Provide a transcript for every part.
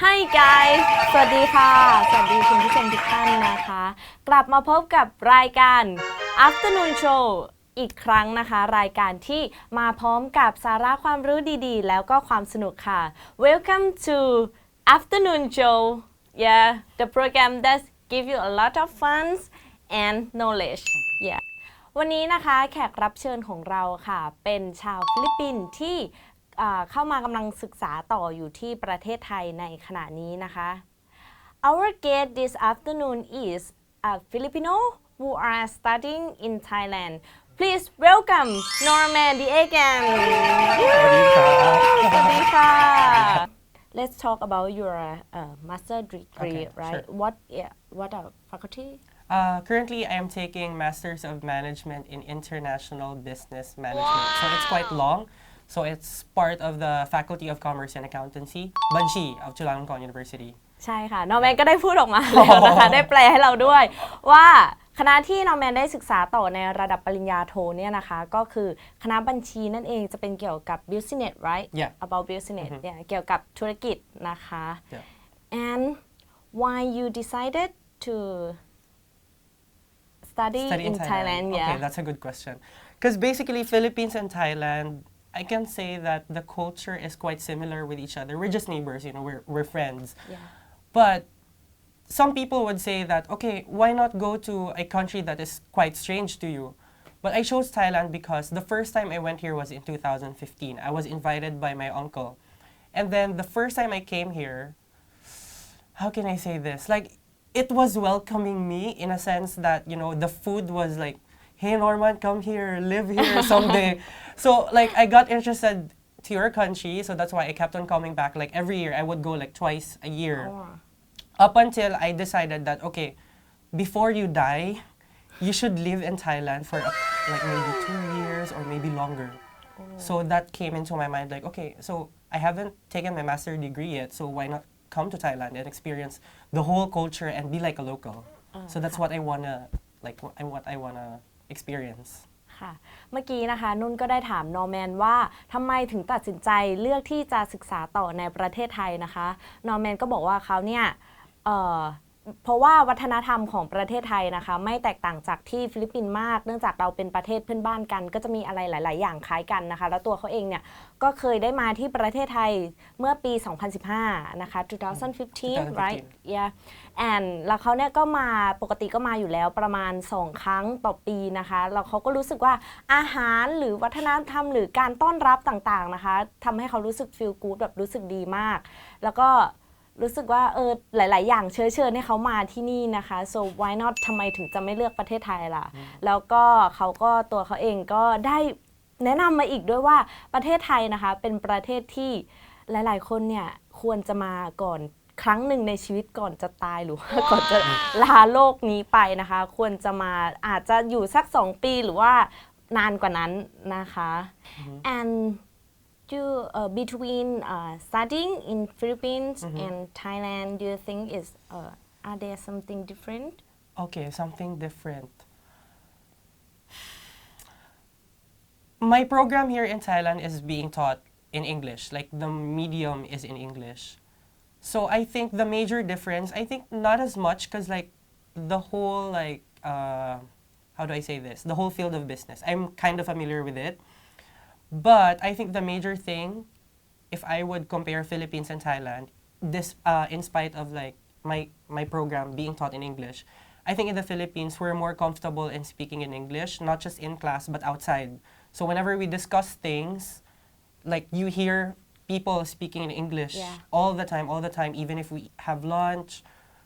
Hi guys สวัสดีค่ะสวัสดีคุณผู้ชมทุกท่านนะคะกลับมาพบกับรายการ Afternoon Show อีกครั้งนะคะรายการที่มาพร้อมกับสาระความรู้ดีๆแล้วก็ความสนุกค่ะ Welcome to Afternoon Show yeah the program that give you a lot of fun and knowledge yeah วันนี้นะคะแขกรับเชิญของเราค่ะเป็นชาวฟิลิปปินส์ที่เข้ามากำลังศึกษาต่ออยู่ที่ประเทศไทยในขณะนี้นะคะ Our guest this afternoon is a Filipino who are studying in Thailand. Please welcome Norman the Egan. สวัสดีค่ะ Let's talk about your master degree, Okay, right? sure. What faculty? Currently, I am taking Masters of Management in International Business Management. So it's quite long. So it's part of the Faculty of Commerce and Accountancy, Banshi of Chulalongkorn University. ใช่ค่ะนอร์แมนก็ได้พูดออกมาแล้วนะคะ ได้แปลให้เราด้วยว่าคณะที่นอร์แมนได้ศึกษาต่อในระดับปริญญาโทเนี่ยนะคะก็คือคณะบัญชีนั่นเองจะเป็นเกี่ยวกับ business right Yeah. about business เนี่ยเกี่ยวกับธุรกิจนะคะ Yeah. and why you decided to study in Thailand Okay, yeah that's a good question. Because basically, Philippines and Thailand, I can say that the culture is quite similar with each other. We're just neighbors, you know, we're friends. yeah But some people would say that, okay, why not go to a country that is quite strange to you? But I chose Thailand because the first time I went here was in 2015. I was invited by my uncle. And then the first time I came here, how can I say this? Like, it was welcoming me in a sense that, you know, the food was like, hey, Norman, come here, live here someday. So, like, I got interested to your country, so that's why I kept on coming back. Like, every year, I would go like twice a year. Oh. Up until I decided that, okay, before you die, you should live in Thailand for like maybe 2 years or maybe longer. So that came into my mind like, okay, so I haven't taken my master's degree yet, so why not come to Thailand and experience the whole culture and be like a local? So that's what I wanna, like, what I wanna experience. ค่ะเมื่อกี้นะคะนุ่นก็ได้ถามนอร์แมนว่าทำไมถึงตัดสินใจเลือกที่จะศึกษาต่อในประเทศไทยนะคะนอร์แมนก็บอกว่าเขาเนี่ยเพราะว่าวัฒนธรรมของประเทศไทยนะคะไม่แตกต่างจากที่ฟิลิปปินส์มากเนื่องจากเราเป็นประเทศเพื่อนบ้านกันก็จะมีอะไรหลายๆอย่างคล้ายกันนะคะแล้วตัวเขาเองเนี่ยก็เคยได้มาที่ประเทศไทยเมื่อปี 2015 นะคะ 2015 right yeah and แล้วเขาเนี่ยก็มาปกติก็มาอยู่แล้วประมาณ2 ครั้งต่อปีนะคะแล้วเขาก็รู้สึกว่าอาหารหรือวัฒนธรรมหรือการต้อนรับต่างๆนะคะทำให้เขารู้สึก feel good แบบรู้สึกดีมากแล้วก็รู้สึกว่าหลายๆอย่างเชิญให้เขามาที่นี่นะคะ so why not ทำไมถึงจะไม่เลือกประเทศไทยล่ะแล้วก็ตัวเขาเองก็ได้แนะนำมาอีกด้วยว่าประเทศไทยนะคะเป็นประเทศที่หลายๆคนเนี่ยควรจะมาก่อนครั้งหนึ่งในชีวิตก่อนจะตายหรือว่าก่อนจะลาโลกนี้ไปนะคะควรจะมาอาจจะอยู่สัก2 ปีหรือว่านานกว่านั้นนะคะ and you between studying in Philippines and Thailand do you think is are there something different Okay, something different. My program here in Thailand is being taught in English, like the medium is in English. So I think the major difference, I think not as much because like the whole like, how do I say this? The whole field of business, I'm kind of familiar with it. But I think the major thing, if I would compare Philippines and Thailand, this in spite of like my program being taught in English, I think in the Philippines we're more comfortable in speaking in English, not just in class but outside. So whenever we discuss things, like you hear people speaking in English all the time, even if we have lunch.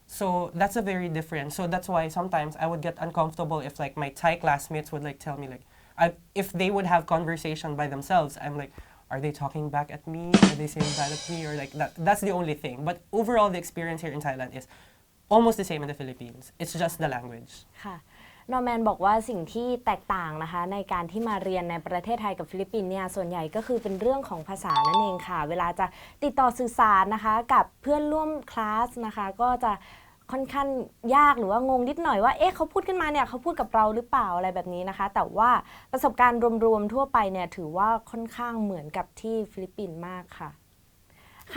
So that's a very different. So that's why sometimes I would get uncomfortable if like my Thai classmates would like tell me like, if they would have conversation by themselves, I'm like, are they talking back at me? Are they saying bad at me? Or like that? That's the only thing. But overall, the experience here in Thailand is almost the same in the Philippines. It's just the language. ค่ะนอร์แมนบอกว่าสิ่งที่แตกต่างนะคะในการที่มาเรียนในประเทศไทยกับฟิลิปปินส์เนี่ยส่วนใหญ่ก็คือเป็นเรื่องของภาษานั่นเองค่ะเวลาจะติดต่อสื่อสารนะคะกับเพื่อนร่วมคลาสนะคะก็จะค่อนข้างยากหรือว่างงนิดหน่อยว่าเขาพูดขึ้นมาเนี่ยเขาพูดกับเราหรือเปล่าอะไรแบบนี้นะคะแต่ว่าประสบการณ์รวมๆทั่วไปเนี่ยถือว่าค่อนข้างเหมือนกับที่ฟิลิปปินส์มากค่ะ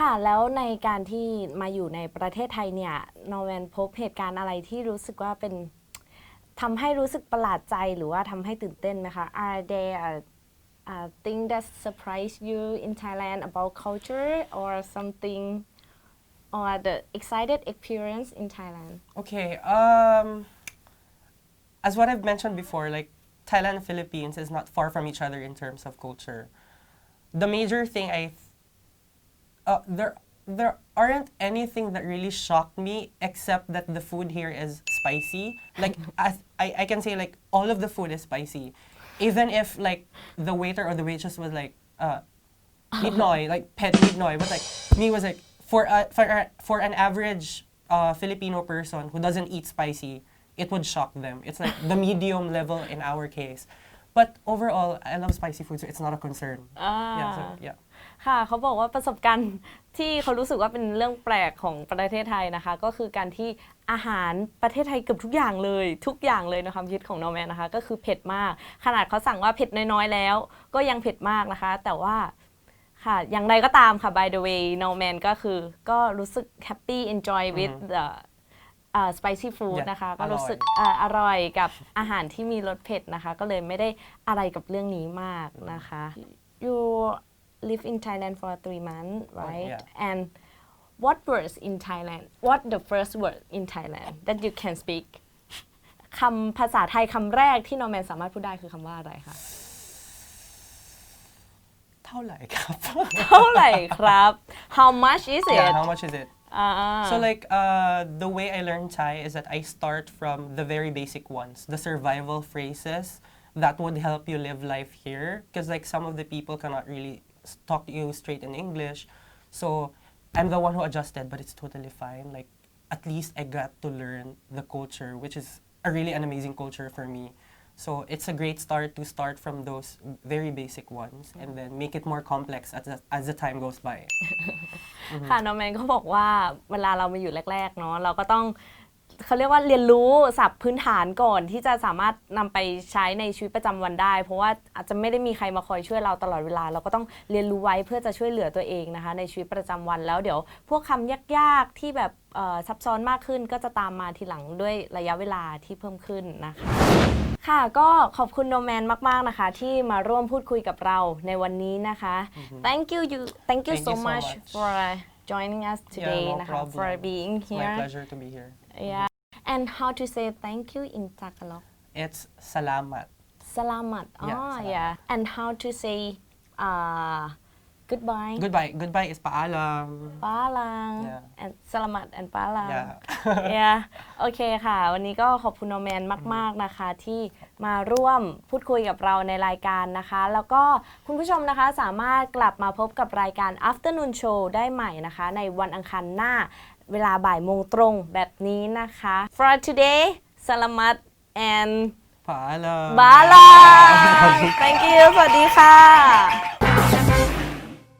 ค่ะแล้วในการที่มาอยู่ในประเทศไทยเนี่ยนอร์แมนพบเหตุการณ์อะไรที่รู้สึกว่าเป็นทำให้รู้สึกประหลาดใจหรือว่าทำให้ตื่นเต้นไหมคะ Are there thing that surprise you in Thailand about culture or something or the excited experience in Thailand? Okay, as what I've mentioned before, like Thailand and Philippines is not far from each other in terms of culture. The major thing there aren't anything that really shocked me except that the food here is spicy. Like as I can say like all of the food is spicy. Even if like the waiter or the waitress was like midnoy, like pet midnoy, but like me was like for an average Filipino person who doesn't eat spicy, it would shock them. It's like the medium level in our case. But overall, I love spicy food, so it's not a concern. Yeah, so, yeah. ค่ะเขาบอกว่าประสบการณ์ที่เขารู้สึกว่าเป็นเรื่องแปลกของประเทศไทยนะคะก็คือการที่อาหารประเทศไทยเกือบทุกอย่างเลยในความคิดของนอร์แมนนะคะก็คือเผ็ดมากขนาดเขาสั่งว่าเผ็ดน้อยๆแล้วก็ยังเผ็ดมากนะคะแต่ว่าค่ะอย่างไรก็ตามค่ะ by the way นอร์แมนก็คือก็รู้สึก happy enjoy with the spicy food นะคะก็รู้สึกอร่อยกับอาหารที่มีรสเผ็ดนะคะก็เลยไม่ได้อะไรกับเรื่องนี้มากนะคะ you live in Thailand for 3 months right yeah. and what words in Thailand what the first word in Thailand that you can speak คำภาษาไทยคำแรกที่นอร์แมนสามารถพูดได้คือคำว่าอะไรคะ เท่าไหร่ครับ เท่าไหร่ครับ how much is it Yeah, how much is it? So like the way I learn Thai is that I start from the very basic ones, the survival phrases that would help you live life here. Because like some of the people cannot really talk to you straight in English. So I'm the one who adjusted, but it's totally fine. Like at least I got to learn the culture, which is a really an amazing culture for me. So it's a great start to start from those very basic ones and then make it more complex as the time goes by. ค่ะนอร์แมนก็บอกว่าเวลาเรามาอยู่แรกๆเนาะเราก็ต้องเขาเรียกว่าเรียนรู้ศัพท์พื้นฐานก่อนที่จะสามารถนำไปใช้ในชีวิตประจำวันได้เพราะว่าอาจจะไม่ได้มีใครมาคอยช่วยเราตลอดเวลาเราก็ต้องเรียนรู้ไว้เพื่อจะช่วยเหลือตัวเองนะคะในชีวิตประจำวันแล้วเดี๋ยวพวกคำยากๆที่แบบซับซ้อนมากขึ้นก็จะตามมาทีหลังด้วยระยะเวลาที่เพิ่มขึ้นนะคะค่ะก็ขอบคุณโนแมนมากๆนะคะที่มาร่วมพูดคุยกับเราในวันนี้นะคะ thank you so much for joining us today นะคะ for being here My pleasure to be here. yeah and how to say thank you in Tagalog It's salamat. Salamat salamat. yeah and how to say goodbye Goodbye is paalam. Paalang Yeah. and Salamat and Paalang Yeah. yeah โอเคค่ะวันนี้ก็ขอบคุณโนแมนมากๆนะคะที่มาร่วมพูดคุยกับเราในรายการนะคะแล้วก็คุณผู้ชมนะคะสามารถกลับมาพบกับรายการ Afternoon Show ได้ใหม่นะคะในวันอังคารหน้าเวลาบ่ายโมงตรงแบบนี้นะคะ For today Salamat and Paalam. Paalang Thank you สวัสดีค่ะ